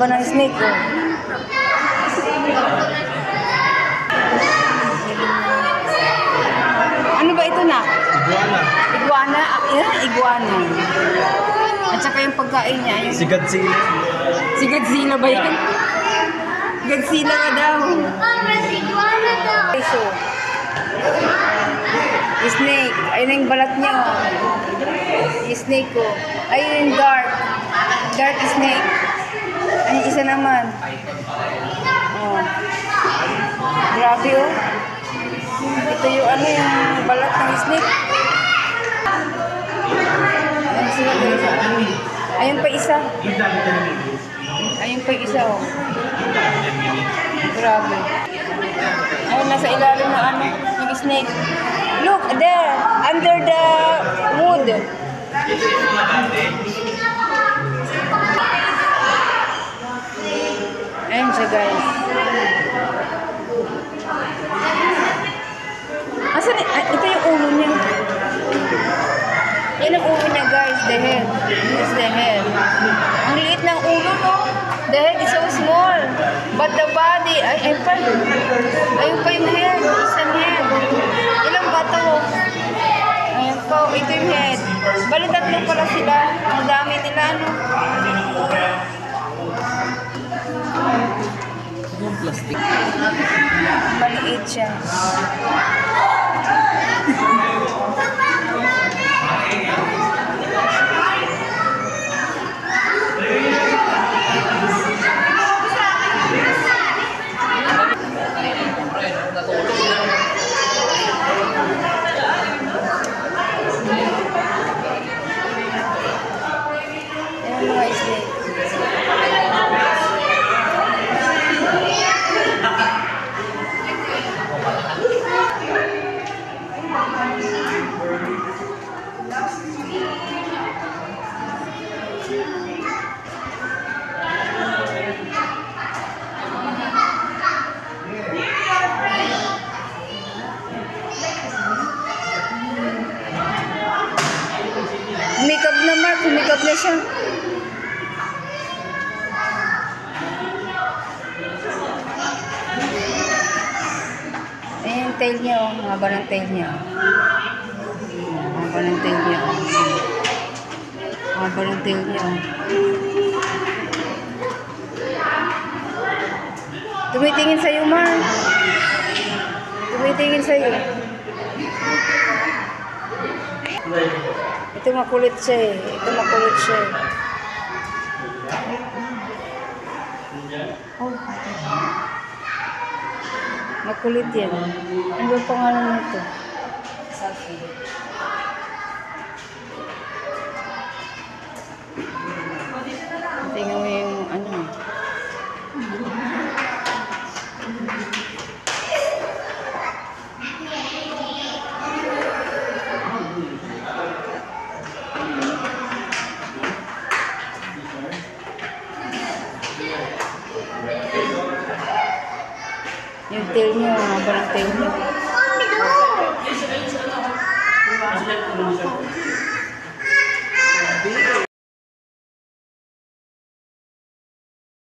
haba ng snake, oh. Ano ba ito na? Iguana. Iguana? Iguana. At saka yung pagkain niya. Yung... Si Godzilla. Si Godzilla ba yan? Godzilla ka daw. Iguana daw. So, snake. Ayun na yung balat niya. Yung snake ko. Ayun yung dark. Dark snake. Ay, isa naman. Oh. Grabe, oh. Ito yung ano, yung balat ng snake. Ayun sila, guys. Ayun pa isa. Ayun pa isa, oh. Grabe. Ayun, nasa ilalim ng ano, yung snake. Look, there, under the wood. Ayun siya, guys. Asan, ito yung ulo niya. Yan ang ulo niya, guys. The head. This is the head. Ang liit ng ulo, no? The head is so small. But the body, ayun pa yung head. Isang head. Ilang bato? Ayun po, ito yung head. Bali, tatlo pala sila. Ang dami nila, no? Plastic. Maliit siya. Ayan mga snake. Humikab na, Mark. Humikab na siya. Ayan yung tail niya, oh. Haba ng tail niya. Haba ng tail niya, oh. Haba ng tail niya, oh. Tumitingin sa'yo, Mark. Tumitingin sa'yo. Ito makulit siya, eh. Ito makulit siya, eh. Oh. Makulit yan. Ano ba pangalan nito? Tingnan mo yung ano. Yung tail niya, haba ng tail niya.